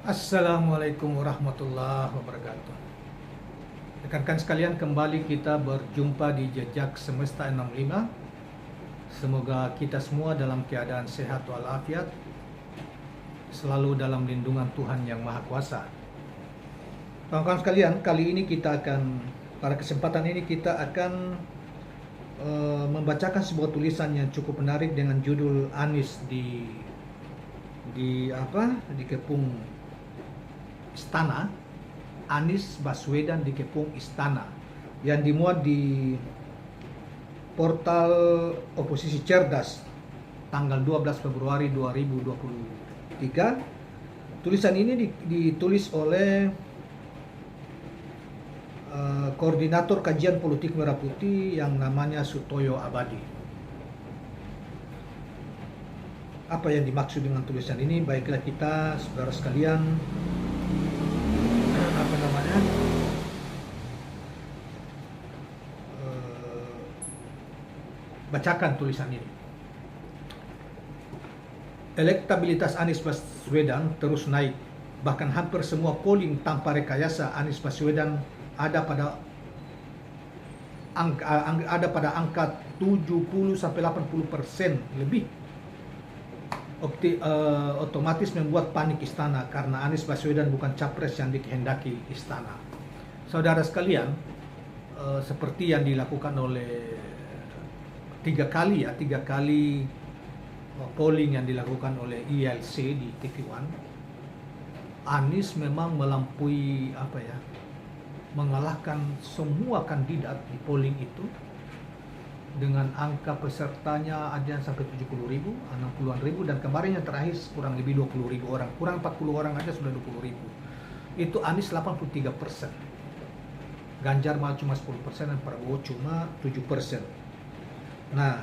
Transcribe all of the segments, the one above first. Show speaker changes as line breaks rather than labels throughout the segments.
Assalamualaikum warahmatullahi wabarakatuh. Rekan-rekan sekalian, kembali kita berjumpa di Jejak Semesta 65. Semoga kita semua dalam keadaan sehat walafiat, selalu dalam lindungan Tuhan Yang Maha Kuasa. Kawan-kawan sekalian, pada kesempatan ini kita akan membacakan sebuah tulisan yang cukup menarik dengan judul Anies di Kepung Istana. Anies Baswedan dikepung Istana, yang dimuat di portal Oposisi Cerdas tanggal 12 Februari 2023. Tulisan ini ditulis oleh Koordinator Kajian Politik Merah Putih yang namanya Sutoyo Abadi. Apa yang dimaksud dengan tulisan ini? Baiklah, kita saudara sekalian bacakan tulisan ini. Elektabilitas Anies Baswedan terus naik. Bahkan hampir semua polling tanpa rekayasa Anies Baswedan ada pada angka 70-80% lebih. Otomatis membuat panik Istana karena Anies Baswedan bukan capres yang dikehendaki Istana. Saudara sekalian, seperti yang dilakukan oleh tiga kali polling yang dilakukan oleh ILC di TV One, Anies memang melampaui mengalahkan semua kandidat di polling itu dengan angka pesertanya ada yang sampai 70.000, 60-an ribu, dan kemarin yang terakhir kurang lebih 20.000 orang, kurang 40 orang aja sudah 20.000. Itu Anies 83%, Ganjar malah cuma 10% dan Prabowo cuma 7%. Nah,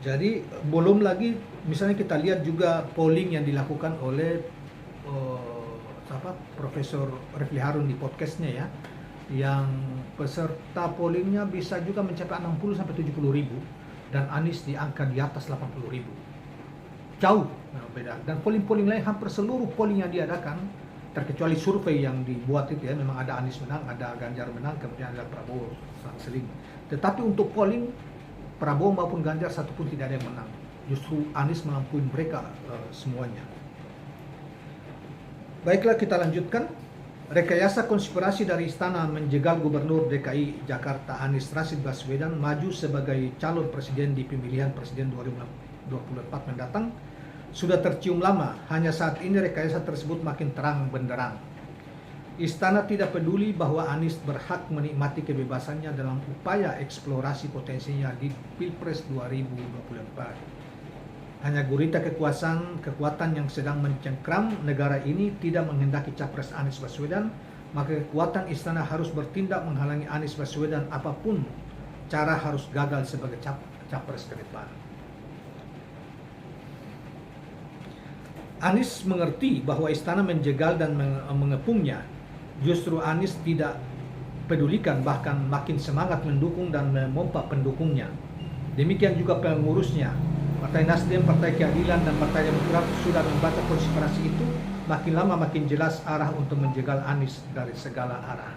jadi belum lagi misalnya kita lihat juga polling yang dilakukan oleh Profesor Refli Harun di podcastnya ya, yang peserta pollingnya bisa juga mencapai 60 sampai 70 ribu, dan Anies di angka di atas 80 ribu. Jauh beda. Dan polling-polling lain, hampir seluruh polling yang diadakan, terkecuali survei yang dibuat itu ya, memang ada Anies menang, ada Ganjar menang, kemudian ada Prabowo seling. Tetapi untuk polling, Prabowo maupun Ganjar satupun tidak ada yang menang. Justru Anies melampaui mereka semuanya. Baiklah, kita lanjutkan. Rekayasa konspirasi dari Istana menjegal Gubernur DKI Jakarta Anies Rashid Baswedan maju sebagai calon presiden di pemilihan presiden 2024 mendatang sudah tercium lama. Hanya saat ini rekayasa tersebut makin terang benderang. Istana tidak peduli bahwa Anies berhak menikmati kebebasannya dalam upaya eksplorasi potensinya di Pilpres 2024. Hanya gurita kekuatan yang sedang mencengkram negara ini tidak menghendaki capres Anies Baswedan, maka kekuatan Istana harus bertindak menghalangi Anies Baswedan, apapun cara harus gagal sebagai capres ke depan. Anies mengerti bahwa Istana menjegal dan mengepungnya. Justru Anies tidak pedulikan, bahkan makin semangat mendukung dan memompa pendukungnya. Demikian juga pengurusnya. Partai Nasdem, Partai Keadilan, dan Partai Demokrat sudah membaca konspirasi itu. Makin lama makin jelas arah untuk menjegal Anies dari segala arah.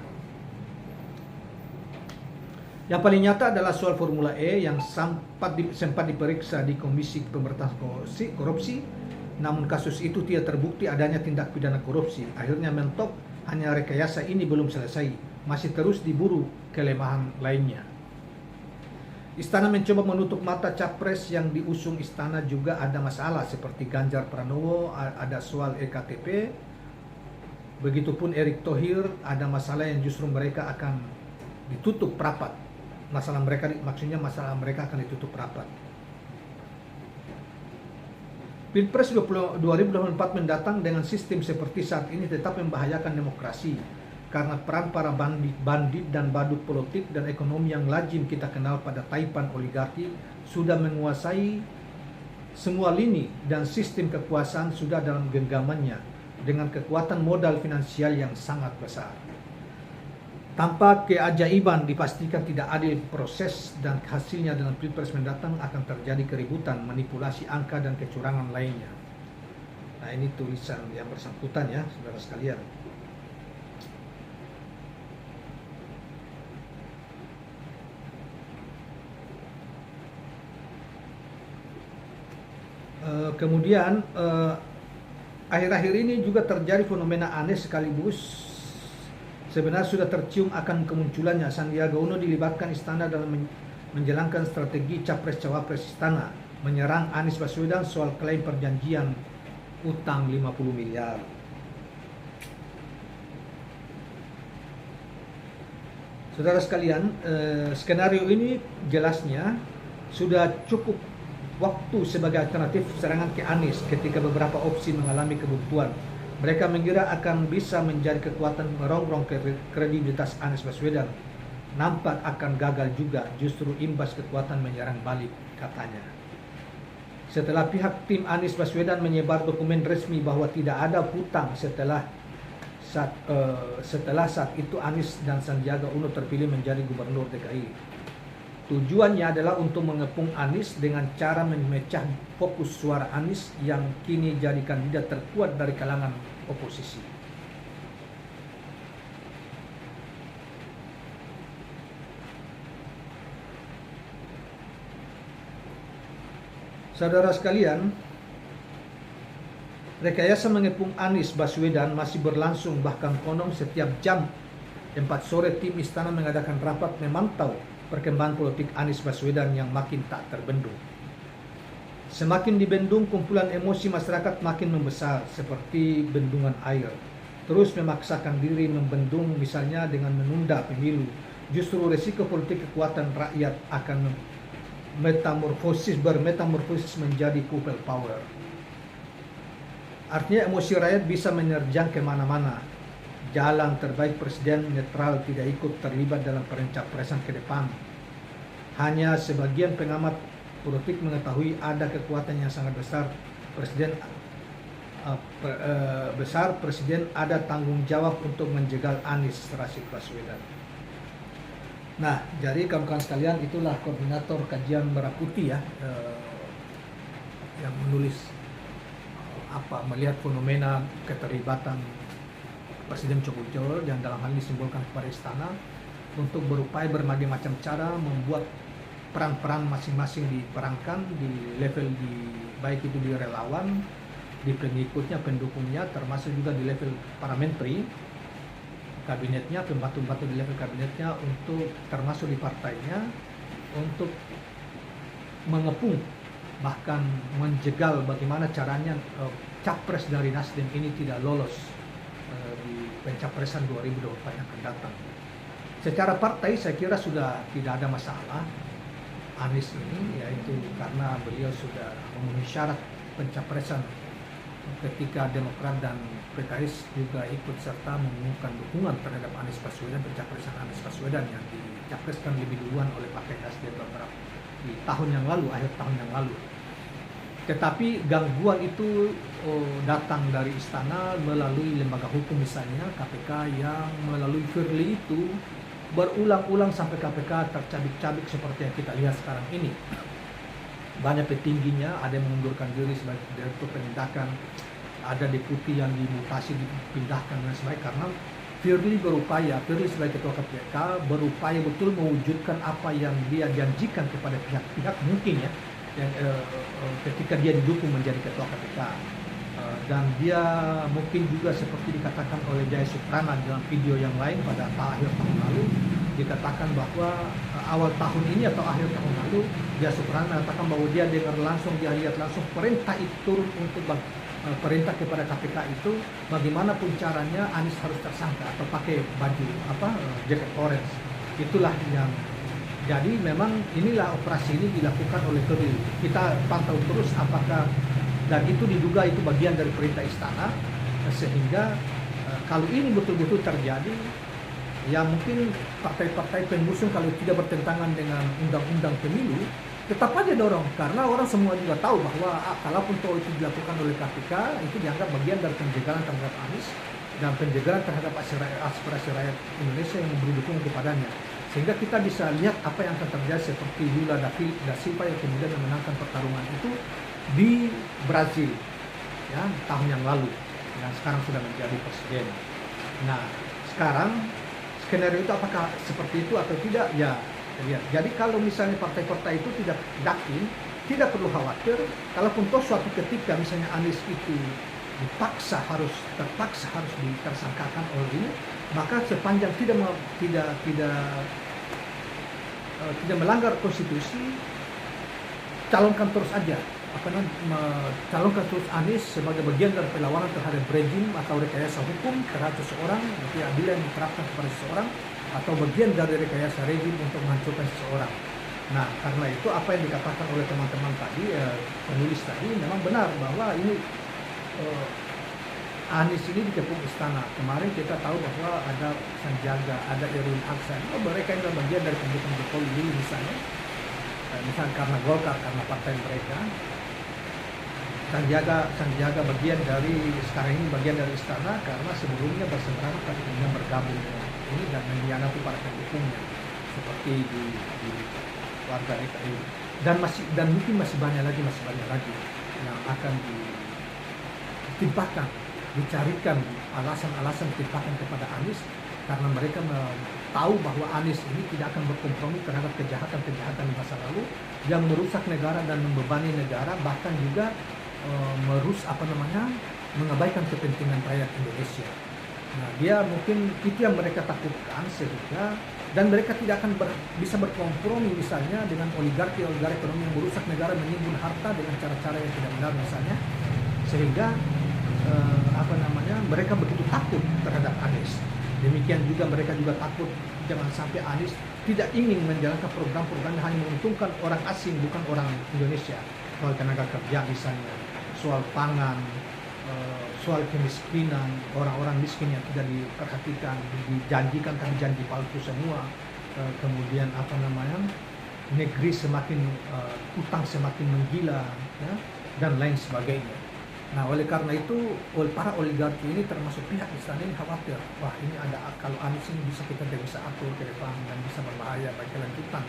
Yang paling nyata adalah soal Formula E yang sempat diperiksa di Komisi Pemberantasan Korupsi. Namun kasus itu tidak terbukti adanya tindak pidana korupsi. Akhirnya mentok, hanya rekayasa ini belum selesai, masih terus diburu kelemahan lainnya. Istana mencoba menutup mata capres yang diusung Istana juga ada masalah, seperti Ganjar Pranowo, ada soal EKTP. Begitupun Erick Thohir, ada masalah yang justru mereka akan ditutup rapat. Masalah mereka akan ditutup rapat. Pilpres 2024 mendatang dengan sistem seperti saat ini tetap membahayakan demokrasi, karena peran para bandit dan badut politik dan ekonomi yang lazim kita kenal pada taipan oligarki sudah menguasai semua lini, dan sistem kekuasaan sudah dalam genggamannya dengan kekuatan modal finansial yang sangat besar. Tanpa keajaiban dipastikan tidak adil proses, dan hasilnya dalam Pilpres mendatang akan terjadi keributan, manipulasi angka, dan kecurangan lainnya. Nah, Nah, ini tulisan yang bersangkutan ya, saudara sekalian. Kemudian akhir-akhir ini juga terjadi fenomena aneh sekaligus sebenarnya sudah tercium akan kemunculannya. Sandiaga Uno dilibatkan istana dalam menjalankan strategi capres-cawapres istana, menyerang Anies Baswedan soal klaim perjanjian utang 50 miliar. Saudara sekalian, skenario ini jelasnya sudah cukup waktu sebagai alternatif serangan ke Anies ketika beberapa opsi mengalami kebuntuan. Mereka mengira akan bisa menjadi kekuatan merongrong kredibilitas Anies Baswedan. Nampak akan gagal juga, justru imbas kekuatan menyerang balik, katanya. Setelah pihak tim Anies Baswedan menyebar dokumen resmi bahwa tidak ada hutang setelah saat itu Anies dan Sandiaga Uno terpilih menjadi gubernur DKI. Tujuannya adalah untuk mengepung Anies dengan cara memecah fokus suara Anies yang kini jadi kandidat terkuat dari kalangan oposisi. Saudara sekalian, rekayasa mengepung Anies Baswedan masih berlangsung, bahkan konon setiap jam 4 sore tim istana mengadakan rapat memantau perkembangan politik Anies Baswedan yang makin tak terbendung. Semakin dibendung, kumpulan emosi masyarakat makin membesar seperti bendungan air. Terus memaksakan diri membendung, misalnya dengan menunda pemilu. Justru resiko politik kekuatan rakyat akan bermetamorfosis menjadi people power. Artinya emosi rakyat bisa menerjang kemana-mana. Jalan terbaik presiden netral, tidak ikut terlibat dalam pencapresan ke depan. Hanya sebagian pengamat politik mengetahui ada kekuatan yang sangat besar. Presiden ada tanggung jawab untuk menjegal Anies Rashid Baswedan. Nah, jadi kawan-kawan sekalian, itulah koordinator kajian Merah Putih ya, yang menulis melihat fenomena keterlibatan Presiden Joko Widodo yang dalam hal ini disimbolkan kepada istana untuk berupaya berbagai macam cara membuat peran-peran masing-masing diperankan di level baik itu di relawan, di pengikutnya, pendukungnya, termasuk juga di level para menteri, kabinetnya, pembantu-pembantu di level kabinetnya, untuk termasuk di partainya, untuk mengepung bahkan menjegal bagaimana caranya capres dari Nasdem ini tidak lolos di pencapresan 2024 yang akan datang. Secara partai saya kira sudah tidak ada masalah Anies ini, yaitu karena beliau sudah memenuhi syarat pencapresan ketika Demokrat dan PKS juga ikut serta mengumumkan dukungan terhadap Anies Baswedan, pencapresan Anies Baswedan yang dicapreskan lebih duluan oleh Partai Nasdem di tahun yang lalu, akhir tahun yang lalu. Tetapi gangguan itu datang dari istana melalui lembaga hukum, misalnya KPK, yang melalui Firly itu berulang-ulang sampai KPK tercabik-cabik seperti yang kita lihat sekarang ini. Banyak petingginya, ada yang mengundurkan diri sebagai direktur penindakan, ada deputi yang dimutasi, dipindahkan dan sebagainya, karena Firly sebagai ketua KPK berupaya betul mewujudkan apa yang dia janjikan kepada pihak-pihak mungkin ya, ketika dia didukung menjadi ketua KPK. Dan dia mungkin juga seperti dikatakan oleh Jaya Suprana dalam video yang lain pada akhir tahun lalu, dikatakan bahwa awal tahun ini atau akhir tahun lalu Jaya Suprana mengatakan bahwa dia dengar langsung, dia lihat langsung perintah itu turun untuk perintah kepada KPK itu bagaimanapun caranya Anies harus tersangka atau pakai baju jaket orange. Itulah yang jadi memang inilah operasi ini dilakukan oleh Firly. Kita pantau terus apakah, dan itu diduga itu bagian dari perintah istana, sehingga kalau ini betul-betul terjadi, ya mungkin partai-partai pengusung kalau tidak bertentangan dengan undang-undang pemilu tetap aja dorong, karena orang semua juga tahu bahwa kalaupun itu dilakukan oleh KPK itu dianggap bagian dari penjegalan terhadap Anies dan penjegalan terhadap aspirasi rakyat Indonesia yang memberi dukungan kepadanya. Sehingga kita bisa lihat apa yang akan terjadi seperti Lula da Silva yang kemudian memenangkan pertarungan itu di Brazil. ya tahun yang lalu, dan sekarang sudah menjadi presiden. Nah, sekarang skenario itu apakah seperti itu atau tidak? Ya, lihat. Jadi kalau misalnya partai-partai itu tidak yakin, tidak perlu khawatir. Kalaupun toh suatu ketika misalnya Anies itu terpaksa harus ditersangkakan oleh ini, maka sepanjang tidak melanggar konstitusi, calonkan terus aja, calonkan terus Anies sebagai bagian dari perlawanan terhadap rejim atau rekayasa hukum terhadap seseorang, keadilan yang diterapkan kepada seseorang, atau bagian dari rekayasa rejim untuk menghancurkan seseorang. Nah, karena itu apa yang dikatakan oleh teman-teman tadi, penulis tadi, memang benar bahwa ini Anies ini dikepung istana. Kemarin kita tahu bahwa ada Sandiaga, ada Erwin Aksan, mereka yang bagian dari pendukung Jokowi dulu misalnya karena Golkar, karena partai mereka. Sandiaga bagian dari, sekarang ini bagian dari istana karena sebelumnya berseberangan tapi kemudian bergabung dengan ini dan mengkhianati para pendukungnya seperti di warga DKI, dan mungkin masih banyak lagi yang akan ditimpakan, dicarikan alasan-alasan ditimpakan kepada Anies karena mereka tahu bahwa Anies ini tidak akan berkompromi terhadap kejahatan di masa lalu yang merusak negara dan membebani negara, bahkan juga mengabaikan kepentingan rakyat Indonesia. Nah, dia mungkin itu yang mereka takutkan, sehingga dan mereka tidak akan bisa berkompromi misalnya dengan oligarki ekonomi yang merusak negara, menimbun harta dengan cara-cara yang tidak benar misalnya, sehingga mereka begitu takut terhadap Anies. Demikian juga mereka juga takut jangan sampai Anies tidak ingin menjalankan program-program yang hanya menguntungkan orang asing bukan orang Indonesia, soal tenaga kerja misalnya, soal pangan, soal kemiskinan, orang-orang miskin yang tidak diperhatikan, dijanjikan tapi janji palsu semua, kemudian negeri semakin utang semakin menggila, ya, dan lain sebagainya. Nah, oleh karena itu para oligarki ini termasuk pihak istana ini khawatir, wah ini kalau Anies ini kita tidak bisa atur ke depan dan bisa berbahaya bagi kelanjutan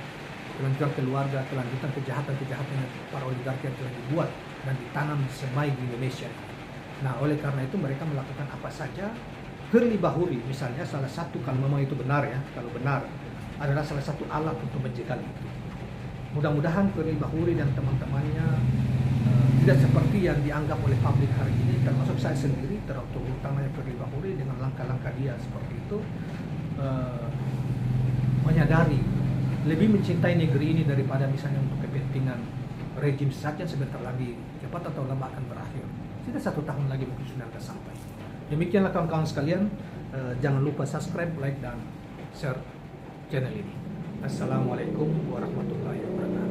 keluarga, kelanjutan kejahatan yang para oligarki yang telah dibuat dan ditanam semai di Indonesia. Nah, oleh karena itu mereka melakukan apa saja. Firly Bahuri misalnya salah satu, kalau memang itu benar ya, kalau benar adalah salah satu alat untuk menjegal itu. Mudah-mudahan Firly Bahuri dan teman-temannya tidak seperti yang dianggap oleh publik hari ini, termasuk saya sendiri, terutamanya Firly Bahuri dengan langkah-langkah dia seperti itu, menyadari lebih mencintai negeri ini daripada misalnya untuk kepentingan rejim saja sebentar lagi cepat atau lambat akan berakhir. Tidak 1 tahun lagi mungkin sudah akan sampai. Demikianlah kawan-kawan sekalian, jangan lupa subscribe, like, dan share channel ini. Assalamualaikum warahmatullahi wabarakatuh.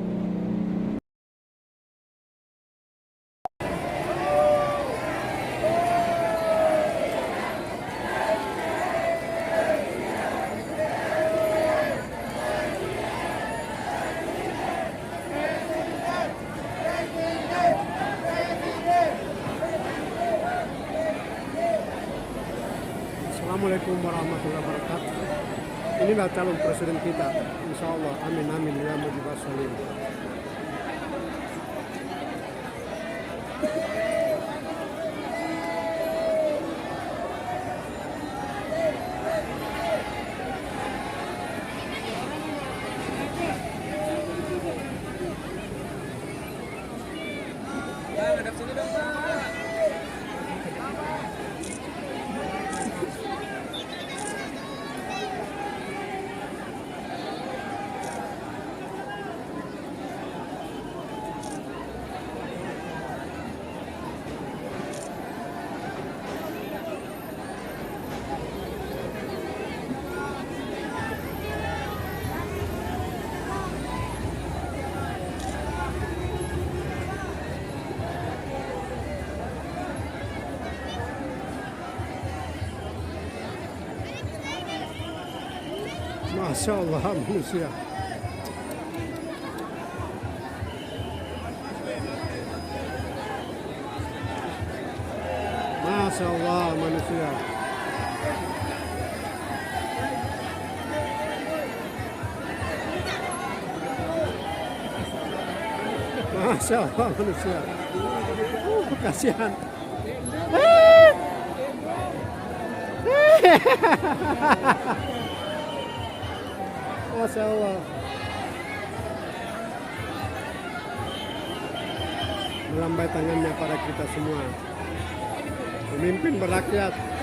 Assalamualaikum warahmatullahi wabarakatuh. Inilah calon presiden kita, insya Allah. Amin amin ya mujibas salim. Masya Allah manusia. Masya Allah manusia. Masya Allah manusia. Kasihan. Masya Allah. Melambai tangannya pada kita semua. Pemimpin berakyat.